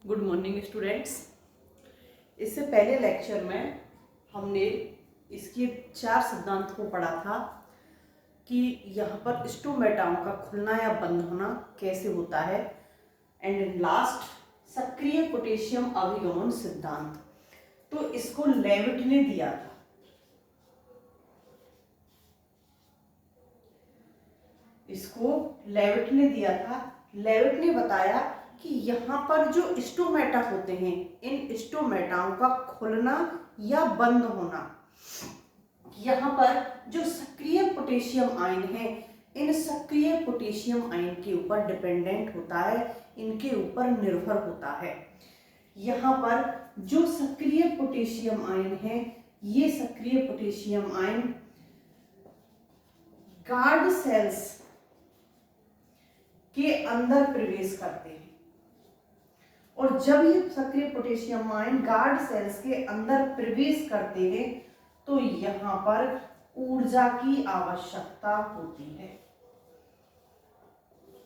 Good morning students. इससे पहले lecture में हमने इसके 4 सिद्धांत को पढ़ा था कि यहाँ पर स्टोमेटाओं का खुलना या बंद होना कैसे होता है, एंड लास्ट सक्रिय पोटेशियम अभिगमन सिद्धांत। तो इसको लेविट ने दिया था। लेविट ने बताया कि यहाँ पर जो स्टोमेटा होते हैं, इन स्टोमेटाओं का खुलना या बंद होना यहाँ पर जो सक्रिय पोटेशियम आयन है, इन सक्रिय पोटेशियम आयन के ऊपर डिपेंडेंट होता है, इनके ऊपर निर्भर होता है। यहाँ पर जो सक्रिय पोटेशियम आयन है, ये सक्रिय पोटेशियम आयन गार्ड सेल्स के अंदर प्रवेश करते हैं, और जब ये सक्रिय पोटेशियम आयन गार्ड सेल्स के अंदर प्रवेश करते हैं तो यहाँ पर ऊर्जा की आवश्यकता होती है,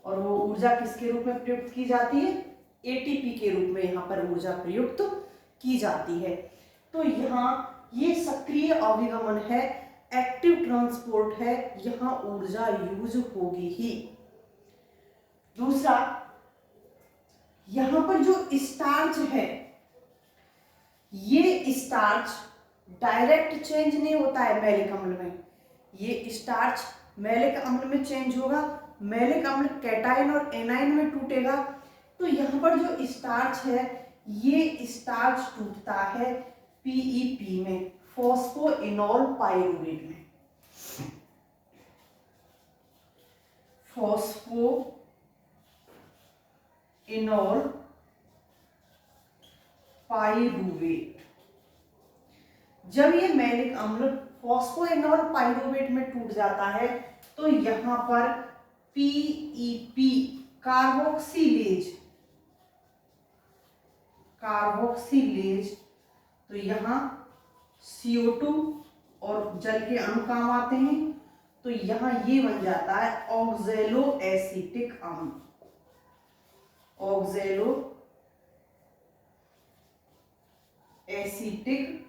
और वो ऊर्जा किसके रूप में प्रयुक्त की जाती है? एटीपी के रूप में यहाँ पर ऊर्जा प्रयुक्त की जाती है। तो यहाँ ये सक्रिय अभिगमन है, एक्टिव ट्रांसपोर्ट है, यहाँ ऊर्जा यूज होगी ही। दूसरा, यहां पर जो स्टार्च है, ये स्टार्च डायरेक्ट चेंज नहीं होता है मैलिक अम्ल में। ये स्टार्च मैलिक अम्ल में चेंज होगा, मैलिक अम्ल कैटायन और एनायन में टूटेगा। तो यहाँ पर जो स्टार्च है, ये स्टार्च टूटता है पीईपी में, फॉस्फोइनोल पाइरूवेट में। फॉस्फोइनोल पाइरूवेट, जब ये मैलिक अम्ल फॉस्फोइनोल पाइरूवेट में टूट जाता है तो यहाँ पर पीईपी कार्बोक्सिलेज, तो यहाँ CO2 और जल के अणु काम आते हैं, तो यहाँ ये बन जाता है ऑक्सैलो एसिटिक अम्ल, ऑक्सैलो एसिटिक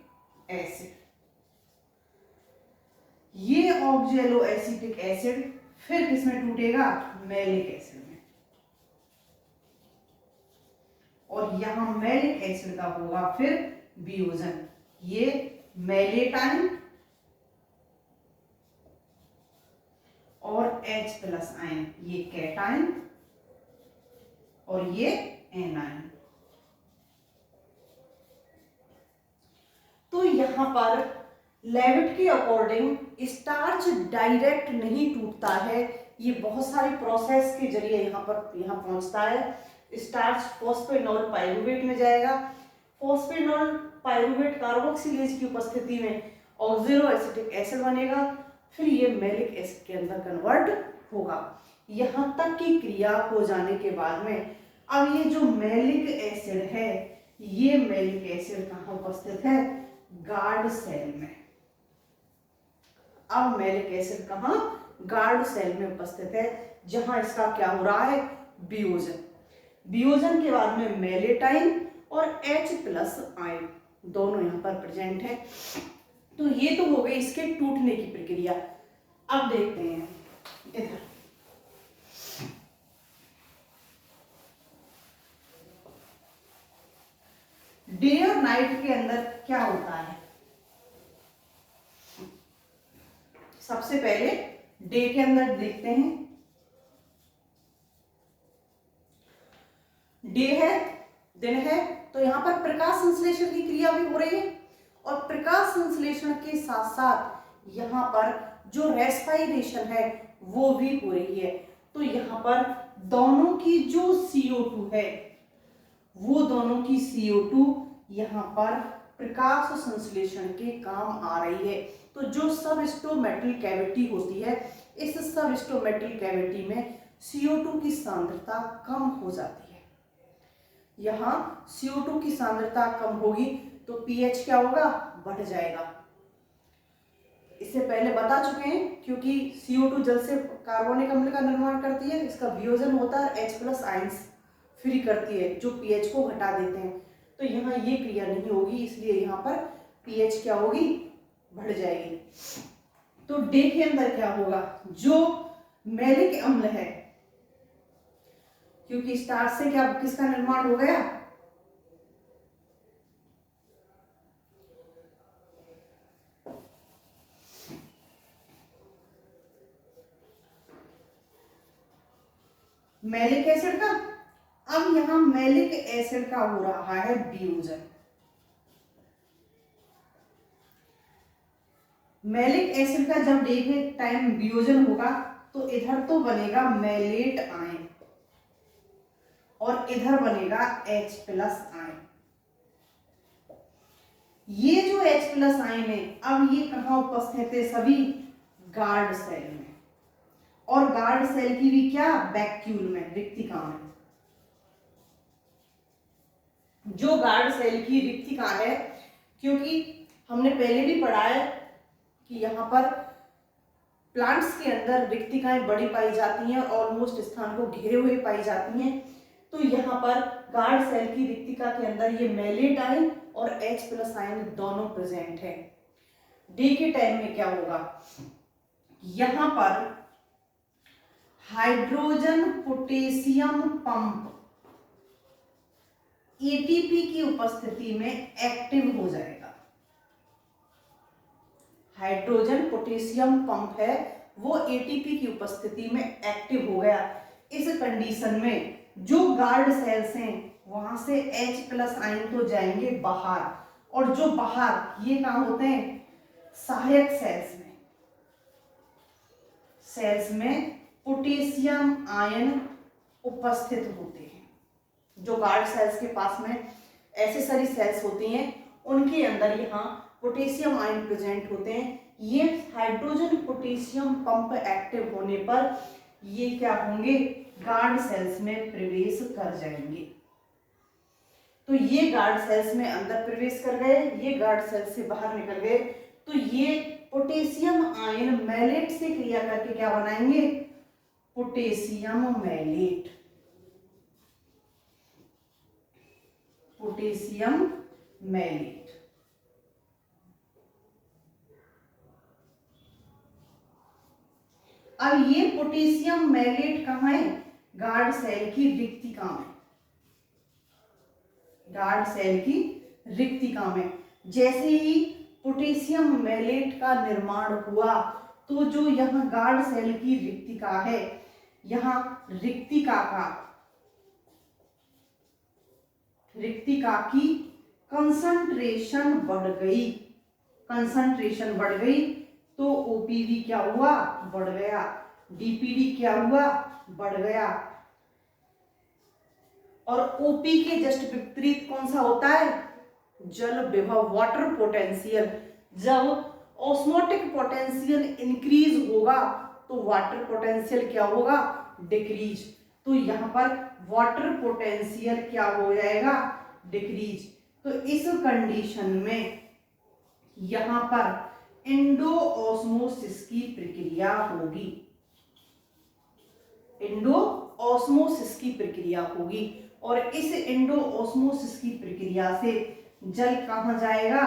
एसिड। ये ऑक्सैलो एसिटिक एसिड फिर किसमें टूटेगा? मैलिक एसिड में, और यहां मैलिक एसिड का होगा फिर वियोजन। ये मैलेटाइन और H+ आयन, ये कैटाइन और ये एनायन। तो यहां पर लेविट के अकॉर्डिंग स्टार्च डायरेक्ट नहीं टूटता है, ये बहुत सारी प्रोसेस के जरिए यहाँ पहुंचता है। स्टार्च फॉस्फोइनोल पाइरूवेट में जाएगा, फॉस्फोइनोल पाइरूवेट कार्बोक्सिलेज की उपस्थिति में ऑक्सैलो एसिटिक एसिड बनेगा, फिर ये मैलिक एसिड के अंदर कन्वर्ट होगा। यहाँ तक की क्रिया हो जाने के बाद में अब ये जो मैलिक एसिड है, ये मैलिक एसिड कहाँ उपस्थित है? गार्ड सेल में। अब मैलिक एसिड कहाँ? गार्ड सेल में उपस्थित है, जहां इसका क्या हो रहा है? वियोजन। वियोजन के बाद में मैलेटाइन और H+ आयन दोनों यहाँ पर प्रेजेंट है। तो ये तो हो गई इसके टूटने की प्रक्रिया। अब देखते हैं इधर, डे और नाइट के अंदर क्या होता है। सबसे पहले डे के अंदर देखते हैं। डे है, दिन है, तो यहाँ पर प्रकाश संश्लेषण की क्रिया भी हो रही है, और प्रकाश संश्लेषण के साथ साथ यहाँ पर जो रेस्पिरेशन है वो भी हो रही है। तो यहाँ पर दोनों की जो CO2 है, वो दोनों की CO2 यहाँ पर प्रकाश संश्लेषण के काम आ रही है। तो जो सबस्टोमेटल कैविटी होती है, इस सबस्टोमेटल कैविटी में CO2 की सांद्रता कम हो जाती है। यहाँ CO2 की सांद्रता कम होगी तो pH क्या होगा? बढ़ जाएगा। इससे पहले बता चुके हैं, क्योंकि CO2 जल से कार्बनिक अम्ल का निर्माण करती है, इसका वियोजन होता है H+ आयंस फ्री करती है, जो पीएच को घटा देते हैं। तो यहाँ ये क्रिया नहीं होगी, इसलिए यहाँ पर पीएच क्या होगी, बढ़ जाएगी। तो डे के अंदर क्या होगा, जो मैलिक अम्ल है, क्योंकि स्टार्च से क्या किसका निर्माण हो गया, मैलिक एसिड का। अब यहां मैलिक एसिड का हो रहा है वियोजन। मैलिक एसिड का जब डे के टाइम वियोजन होगा तो इधर तो बनेगा मैलेट आयन और इधर बनेगा H+ आयन। ये जो H+ आयन है, अब ये कहां उपस्थित है, सभी गार्ड सेल में, और गार्ड सेल की भी क्या, वैक्यूल में, रिक्तिका में। जो गार्ड सेल की रिक्तिका है, क्योंकि हमने पहले भी पढ़ा है कि यहाँ पर प्लांट्स के अंदर रिक्तिकाएं बड़ी पाई जाती हैं और ऑलमोस्ट स्थान को घेरे हुए पाई जाती हैं। तो यहाँ पर गार्ड सेल की रिक्तिका के अंदर ये मैलेट आयन और H+ आयन दोनों प्रेजेंट है। डे के टाइम में क्या होगा, यहाँ पर हाइड्रोजन पोटेशियम पंप एटीपी की उपस्थिति में एक्टिव हो जाएगा। हाइड्रोजन पोटेशियम पंप है, वो एटीपी की उपस्थिति में एक्टिव हो गया। इस कंडीशन में जो गार्ड सेल्स हैं वहां से H+ आयन तो जाएंगे बाहर, और जो बाहर ये कहां होते हैं, सहायक सेल्स में पोटेशियम आयन उपस्थित होते हैं। जो गार्ड सेल्स के पास में एक्सेसरी सेल्स होती हैं उनके अंदर यहाँ पोटेशियम आयन प्रेजेंट होते हैं। ये हाइड्रोजन पोटेशियम पंप एक्टिव होने पर ये क्या होंगे, गार्ड सेल्स में प्रवेश कर जाएंगे। तो ये गार्ड सेल्स में अंदर प्रवेश कर गए, ये गार्ड सेल्स से बाहर निकल गए। तो ये पोटेशियम आयन मैलेट से क्रिया करके क्या बनाएंगे, पोटेशियम मैलेट। Potassium mallet. अब ये पोटेशियम मैलेट कहाँ है, गार्ड सेल की रिक्तिका में। गार्ड सेल की रिक्तिका में जैसे ही पोटेशियम मैलेट का निर्माण हुआ तो जो यहाँ गार्ड सेल की रिक्तिका है, यहाँ रिक्तिका की कंसंट्रेशन बढ़ गई। तो ओपीवी क्या हुआ, बढ़ गया। डीपीडी क्या हुआ, बढ़ गया। और ओपी के जस्ट विपरीत कौन सा होता है, जल विभव, वाटर पोटेंशियल। जब ऑस्मोटिक पोटेंशियल इंक्रीज होगा तो वाटर पोटेंशियल क्या होगा, डिक्रीज। तो यहाँ पर वाटर पोटेंशियल क्या हो जाएगा, डिक्रीज। तो इस कंडीशन में यहाँ पर इंडोऑस्मोसिस की प्रक्रिया होगी। इंडोऑस्मोसिस की प्रक्रिया होगी और इस इंडोऑस्मोसिस की प्रक्रिया से जल कहाँ जाएगा,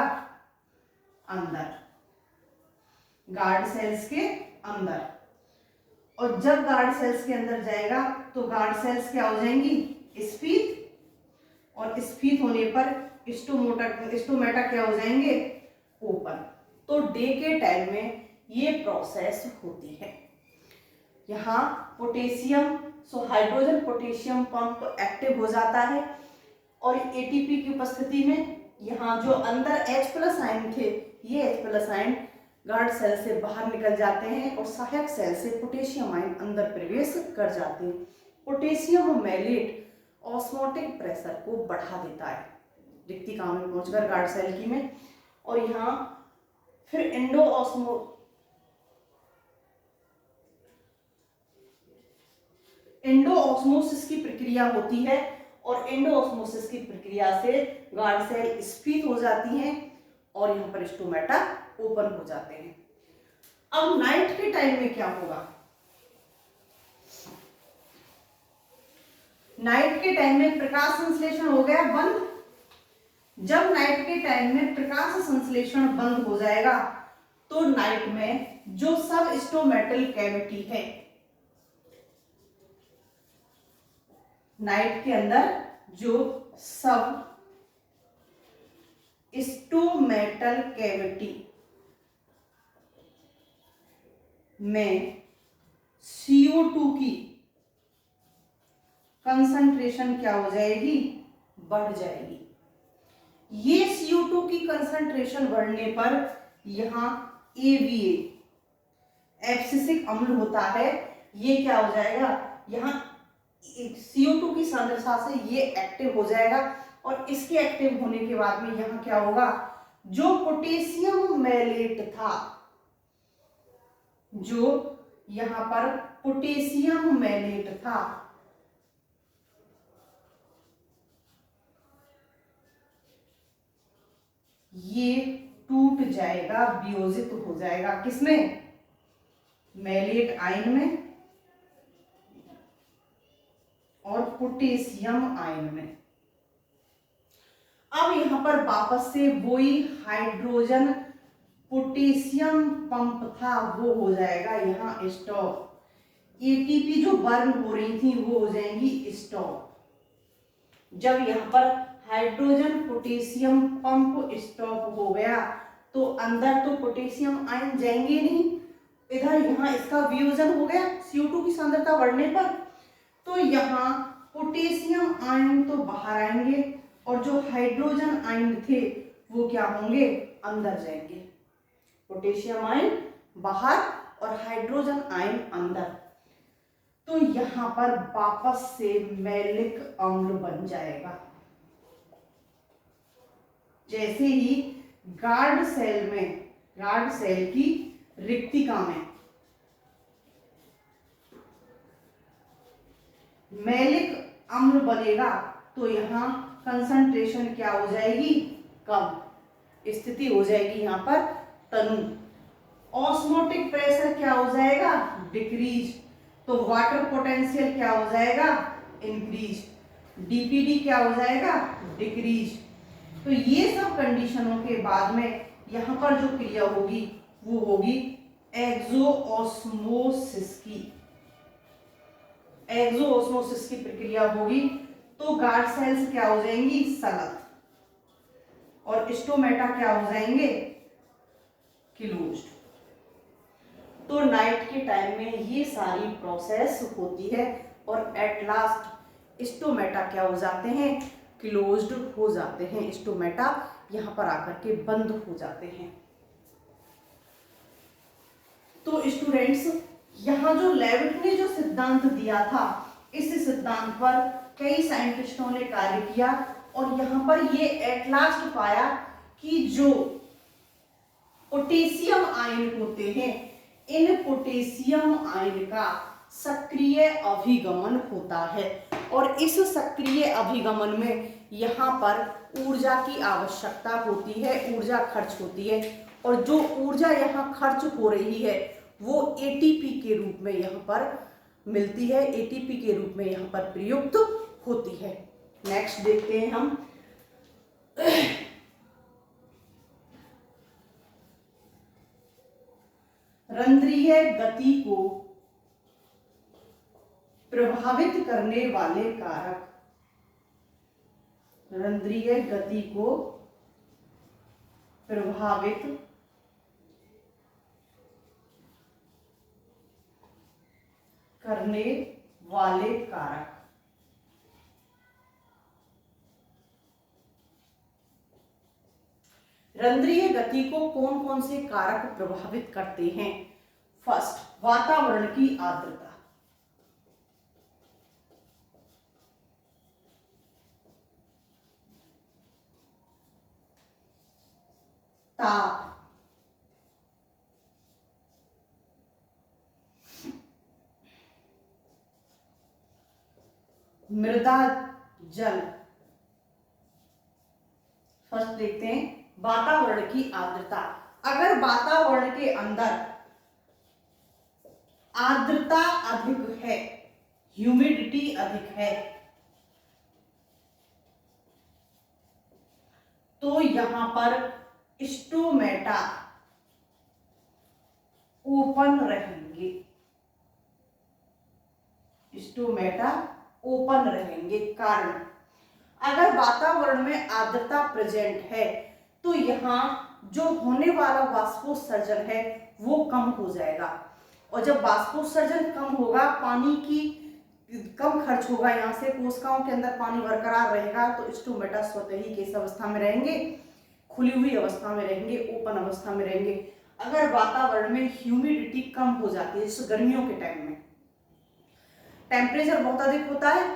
अंदर, गार्ड सेल्स के अंदर। और जब गार्ड सेल्स के अंदर जाएगा तो गार्ड सेल्स क्या हो जाएंगी, स्फीत, और स्फीत होने पर स्टोमेटा क्या हो जाएंगे, ओपन। तो डे के टाइम में ये प्रोसेस होती है। यहाँ potassium, hydrogen potassium pump active हो जाता है और एटीपी की उपस्थिति में यहाँ जो अंदर H+ आयन थे, ये H+ आयन गार्ड सेल से बाहर निकल जाते हैं और सहायक सेल से पोटेशियम आयन अंदर प्रवेश कर जाते हैं। पोटेशियम मैलेट ऑस्मोटिक प्रेशर को बढ़ा देता है रिक्तिका में पहुंचकर गार्ड सेल की में, और यहाँ फिर इंडोऑस्मोसिस की प्रक्रिया होती है और इंडोऑस्मोसिस की प्रक्रिया से गार्ड सेल स्फीत हो जाती हैं और यहाँ पर स्टोमेटा ओपन हो जाते हैं। अब नाइट के टाइम में क्या होगा, नाइट के टाइम में प्रकाश संश्लेषण हो गया बंद। जब नाइट के टाइम में प्रकाश संश्लेषण बंद हो जाएगा तो नाइट में जो सब स्टोमेटल कैविटी है, नाइट के अंदर जो सब स्टोमेटल कैविटी में CO2 की कंसंट्रेशन क्या हो जाएगी, बढ़ जाएगी। ये CO2 की कंसंट्रेशन बढ़ने पर यहां AVA एब्सिसिक अम्ल होता है, ये क्या हो जाएगा, यहाँ CO2 की सांद्रता से ये एक्टिव हो जाएगा और इसके एक्टिव होने के बाद में यहाँ क्या होगा, जो पोटेशियम मैलेट था, जो यहाँ पर पोटेशियम मैलेट था, ये टूट जाएगा, वियोजित हो जाएगा किसमें, मैलेट आयन में और पोटेशियम आयन में। अब यहां पर वापस से वही हाइड्रोजन पोटेशियम पंप था वो हो जाएगा यहाँ स्टॉप। एटीपी जो बर्न हो रही थी वो हो जाएंगी स्टॉप। जब यहाँ पर हाइड्रोजन पोटेशियम पंप स्टॉप हो गया तो अंदर तो पोटेशियम आयन जाएंगे नहीं, इधर यहाँ इसका वियोजन हो गया CO2 की सांद्रता बढ़ने पर, तो यहाँ पोटेशियम आयन तो बाहर आएंगे और जो हाइड्रोजन आयन थे वो क्या होंगे, अंदर जाएंगे। पोटेशियम आयन बाहर और हाइड्रोजन आयन अंदर, तो यहां पर वापस से मैलिक अम्ल बन जाएगा। जैसे ही गार्ड सेल में, गार्ड सेल की रिक्तिका में मैलिक अम्ल बनेगा तो यहां कंसंट्रेशन क्या हो जाएगी, कम, स्थिति हो जाएगी यहाँ पर तनु। ऑस्मोटिक प्रेशर क्या हो जाएगा, डिक्रीज, तो वाटर पोटेंशियल क्या हो जाएगा, इंक्रीज, डीपीडी क्या हो जाएगा, डिक्रीज। तो ये सब कंडीशनों के बाद में यहाँ पर जो क्रिया होगी वो होगी एक्सोऑस्मोसिस की, एक्सोऑस्मोसिस की प्रक्रिया होगी। तो गार्ड सेल्स क्या हो जाएंगी, सलत, और स्टोमेटा क्या हो जाएंगे, क्लोज्ड। तो नाइट के टाइम में ये सारी प्रोसेस होती है और एट लास्ट स्टोमेटा क्या हो जाते हैं, क्लोज्ड हो जाते हैं। स्टोमेटा यहाँ पर आकर के बंद हो जाते हैं। तो स्टूडेंट्स, यहाँ जो लेविट ने जो सिद्धांत दिया था, इस सिद्धांत पर कई साइंटिस्टों ने कार्य किया और यहाँ पर ये एट लास्ट पाया कि जो पोटेशियम आयन होते हैं, इन पोटेशियम आयन का सक्रिय अभिगमन होता है और इस सक्रिय अभिगमन में यहाँ पर ऊर्जा की आवश्यकता होती है, ऊर्जा खर्च होती है और जो ऊर्जा यहाँ खर्च हो रही है वो एटीपी के रूप में यहाँ पर मिलती है, एटीपी के रूप में यहाँ पर प्रयुक्त होती है। नेक्स्ट देखते हैं हम रंध्रीय गति को प्रभावित करने वाले कारक, रंध्रीय गति को प्रभावित करने वाले कारक। रंध्रीय गति को कौन कौन से कारक प्रभावित करते हैं? फर्स्ट, वातावरण की आर्द्रता, ताप, मृदा जल। फर्स्ट देखते हैं वातावरण की आर्द्रता। अगर वातावरण के अंदर आर्द्रता अधिक है, ह्यूमिडिटी अधिक है, तो यहां पर स्टोमेटा ओपन रहेंगे, स्टोमेटा ओपन रहेंगे। कारण अगर वातावरण में आर्द्रता प्रेजेंट है तो यहाँ जो होने वाला वाष्पोत्सर्जन है वो कम हो जाएगा, और जब वाष्पोत्सर्जन कम होगा, पानी की कम खर्च होगा, यहाँ से कोशिकाओं के अंदर पानी बरकरार रहेगा, तो स्टोमेटा स्वतः ही किस अवस्था में रहेंगे, खुली हुई अवस्था में रहेंगे, ओपन अवस्था में रहेंगे। अगर वातावरण में ह्यूमिडिटी कम हो जाती है, जैसे गर्मियों के टाइम में टेम्परेचर बहुत अधिक होता है,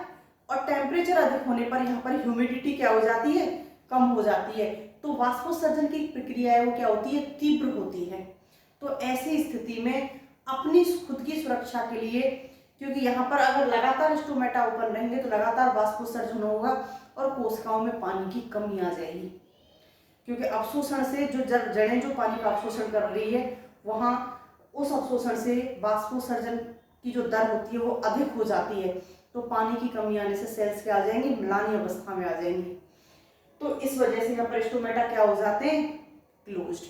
और टेम्परेचर अधिक होने पर यहाँ पर ह्यूमिडिटी क्या हो जाती है, कम हो जाती है, तो वाष्पोत्सर्जन की प्रक्रिया है वो क्या होती है, तीव्र होती है। तो ऐसी स्थिति में अपनी खुद की सुरक्षा के लिए, क्योंकि यहाँ पर अगर लगातार स्टोमेटा ओपन रहेंगे तो लगातार वाष्पोत्सर्जन होगा और कोशिकाओं में पानी की कमी आ जाएगी, क्योंकि अवशोषण से जो जड़ें जो पानी का अवशोषण कर रही है, वहाँ उस अवशोषण से वाष्पोत्सर्जन की जो दर होती है वो अधिक हो जाती है, तो पानी की कमी आने से सेल्स क्या आ जाएंगे, म्लानी अवस्था में आ जाएंगी। तो इस वजह से यहाँ पर स्टोमेटा क्या हो जाते हैं, क्लोज्ड।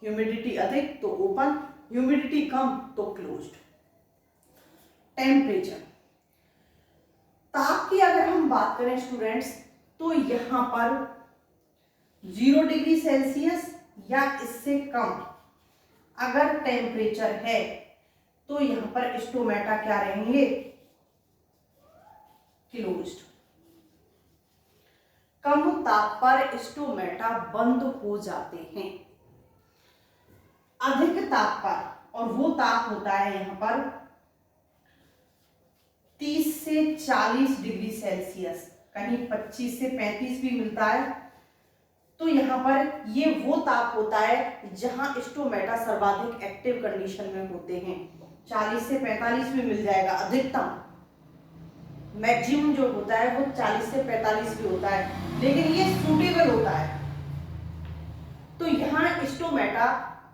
ह्यूमिडिटी अधिक तो ओपन, ह्यूमिडिटी कम तो क्लोज्ड। टेम्परेचर, ताप की अगर हम बात करें स्टूडेंट्स, तो यहाँ पर 0 डिग्री सेल्सियस या इससे कम अगर टेम्परेचर है तो यहाँ पर स्टोमेटा क्या रहेंगे, क्लोज्ड। कम ताप पर स्टोमेटा बंद हो जाते हैं। अधिक ताप पर, और वो ताप होता है यहाँ पर 30 से 40 डिग्री सेल्सियस, कहीं 25 से 35 भी मिलता है, तो यहाँ पर ये वो ताप होता है जहां स्टोमेटा सर्वाधिक एक्टिव कंडीशन में होते हैं। 40 से 45 भी मिल जाएगा, अधिकतम मैक्सिमम जो होता है वो 40 से 45 भी होता है, लेकिन ये सूटेबल होता है। तो यहाँ स्टोमेटा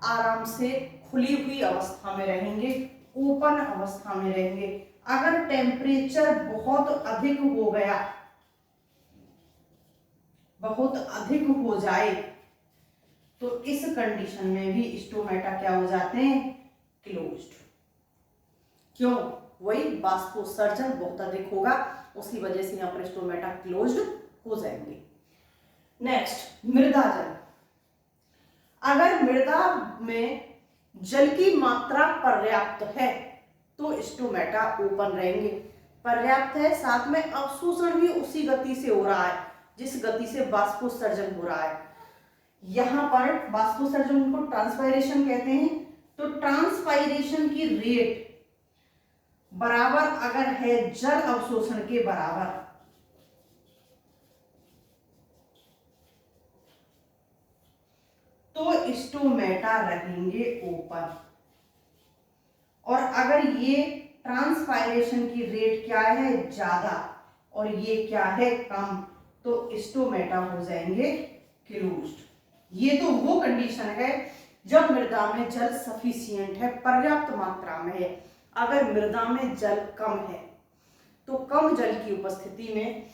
आराम से खुली हुई अवस्था में रहेंगे, ओपन अवस्था में रहेंगे। अगर टेम्परेचर बहुत अधिक हो गया, बहुत अधिक हो जाए, तो इस कंडीशन में भी स्टोमेटा क्या हो जाते हैं, क्लोज्ड। क्यों, वही वाष्पोत्सर्जन बहुत अधिक होगा, उसकी वजह से यहाँ पर स्टोमेटा क्लोज्ड हो जाएंगे। नेक्स्ट, मृदा जल। अगर मृदा में जल की मात्रा पर्याप्त है तो स्टोमेटा ओपन रहेंगे। पर्याप्त है, साथ में अवशोषण भी उसी गति से हो रहा है जिस गति से वाष्पोत्सर्जन हो रहा है। यहां पर वाष्पोत्सर्जन को ट्रांसपायरेशन कहते हैं, तो ट्रांसपायरेशन की रेट बराबर अगर है जल अवशोषण के बराबर, तो स्टोमेटा रहेंगे ओपन। और अगर ये ट्रांसपायरेशन की रेट क्या है, ज्यादा, और ये क्या है, कम, तो स्टोमेटा हो जाएंगे क्लोज्ड। ये तो वो कंडीशन है जब मृदा में जल सफिशिएंट है, पर्याप्त मात्रा में है। अगर मृदा में जल कम है तो कम जल की उपस्थिति में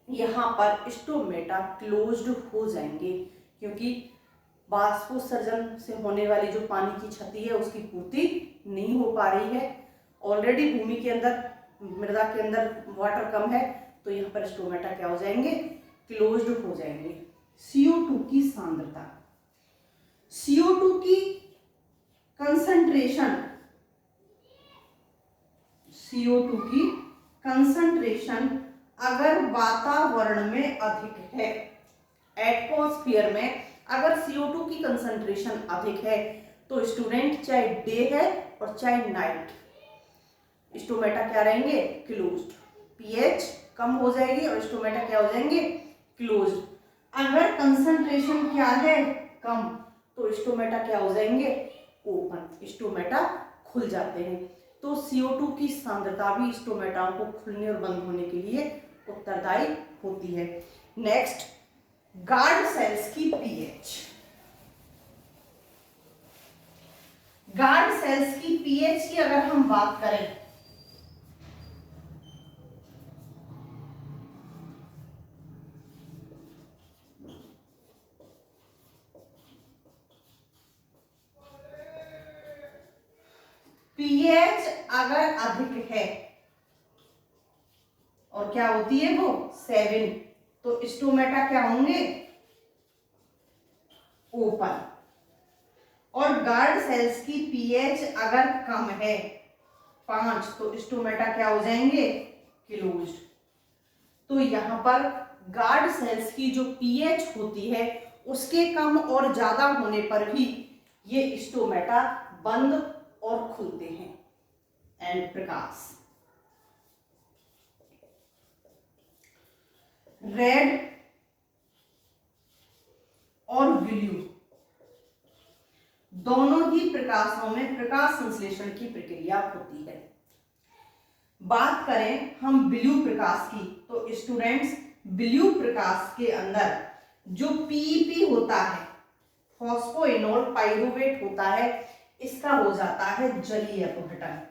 यहाँ पर स्टोमेटा क्लोज्ड हो जाएंगे, क्योंकि वाष्पोत्सर्जन से होने वाली जो पानी की क्षति है उसकी पूर्ति नहीं हो पा रही है। ऑलरेडी भूमि के अंदर, मृदा के अंदर वाटर कम है, तो यहाँ पर स्टोमेटा क्या हो जाएंगे, क्लोज्ड हो जाएंगे। CO2 की सांद्रता, CO2 की कंसंट्रेशन, CO2 की कंसंट्रेशन अगर वातावरण में अधिक है, एटमॉस्फेयर में अगर CO2 की कंसंट्रेशन अधिक है, तो स्टूडेंट चाहे डे है और चाहे नाइट, स्टोमेटा क्या रहेंगे, क्लोज्ड। pH कम हो जाएगी और स्टोमेटा क्या हो जाएंगे, क्लोज्ड। अगर कंसंट्रेशन क्या है, कम, तो स्टोमेटा क्या हो जाएंगे, ओपन, स्टोमेटा खुल जाते हैं। तो CO2 की सांद्रता भी स्टोमेटा को खुलने और बंद होने के लिए उत्तरदायी होती है। नेक्स्ट, गार्ड सेल्स की pH। गार्ड सेल्स की pH की अगर हम बात करें, अगर अधिक है, और क्या होती है वो 7, तो स्टोमेटा क्या होंगे, ओपन। और गार्ड सेल्स की पीएच अगर कम है 5, तो स्टोमेटा क्या हो जाएंगे, क्लोज्ड। तो यहां पर गार्ड सेल्स की जो पीएच होती है उसके कम और ज्यादा होने पर भी ये स्टोमेटा बंद और खुलते हैं। एंड प्रकाश, रेड और ब्लू दोनों ही प्रकाशों में प्रकाश संश्लेषण की प्रक्रिया होती है। बात करें हम ब्लू प्रकाश की, तो स्टूडेंट्स ब्लू प्रकाश के अंदर जो पीईपी होता है, फॉस्फोइनोल पाइरुवेट होता है, इसका हो जाता है जलीय अपघटन।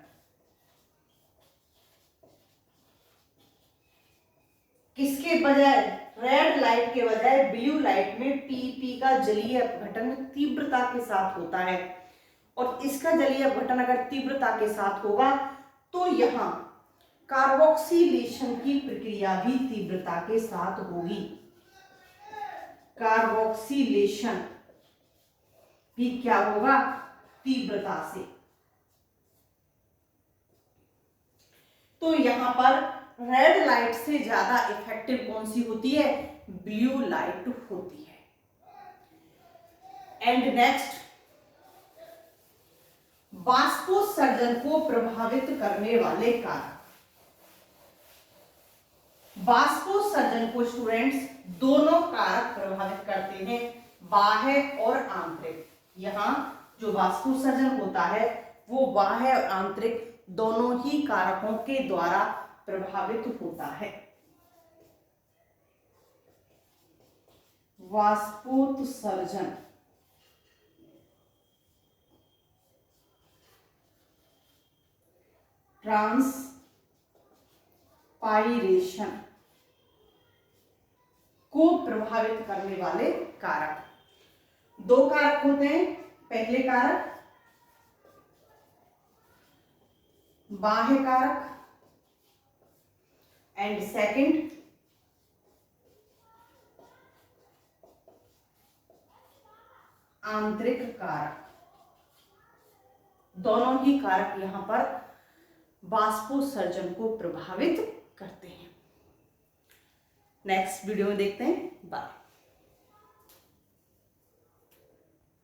किसके बजाय, रेड लाइट के बजाय ब्लू लाइट में पीईपी का जलीय अपघटन तीव्रता के साथ होता है। और इसका जलीय अपघटन अगर तीव्रता के साथ होगा तो यहां कार्बोक्सिलेशन की प्रक्रिया भी तीव्रता के साथ होगी। कार्बोक्सिलेशन भी क्या होगा, तीव्रता से। तो यहां पर रेड लाइट से ज्यादा इफेक्टिव कौन सी होती है, ब्लू लाइट होती है। एंड नेक्स्ट, वाष्पोत्सर्जन को प्रभावित करने वाले कारक। वाष्पोत्सर्जन को स्टूडेंट्स दोनों कारक प्रभावित करते हैं, बाह्य और आंतरिक। यहां जो वाष्पोत्सर्जन होता है वो बाह्य और आंतरिक दोनों ही कारकों के द्वारा प्रभावित होता है। वाष्पोत्सर्जन ट्रांसपाइरेशन को प्रभावित करने वाले कारक। 2 कारक होते हैं। पहले कारक बाह्य कारक एंड सेकंड आंतरिक कारक। दोनों ही कारक यहां पर वाष्पोत्सर्जन को प्रभावित करते हैं। नेक्स्ट वीडियो में देखते हैं। बाय।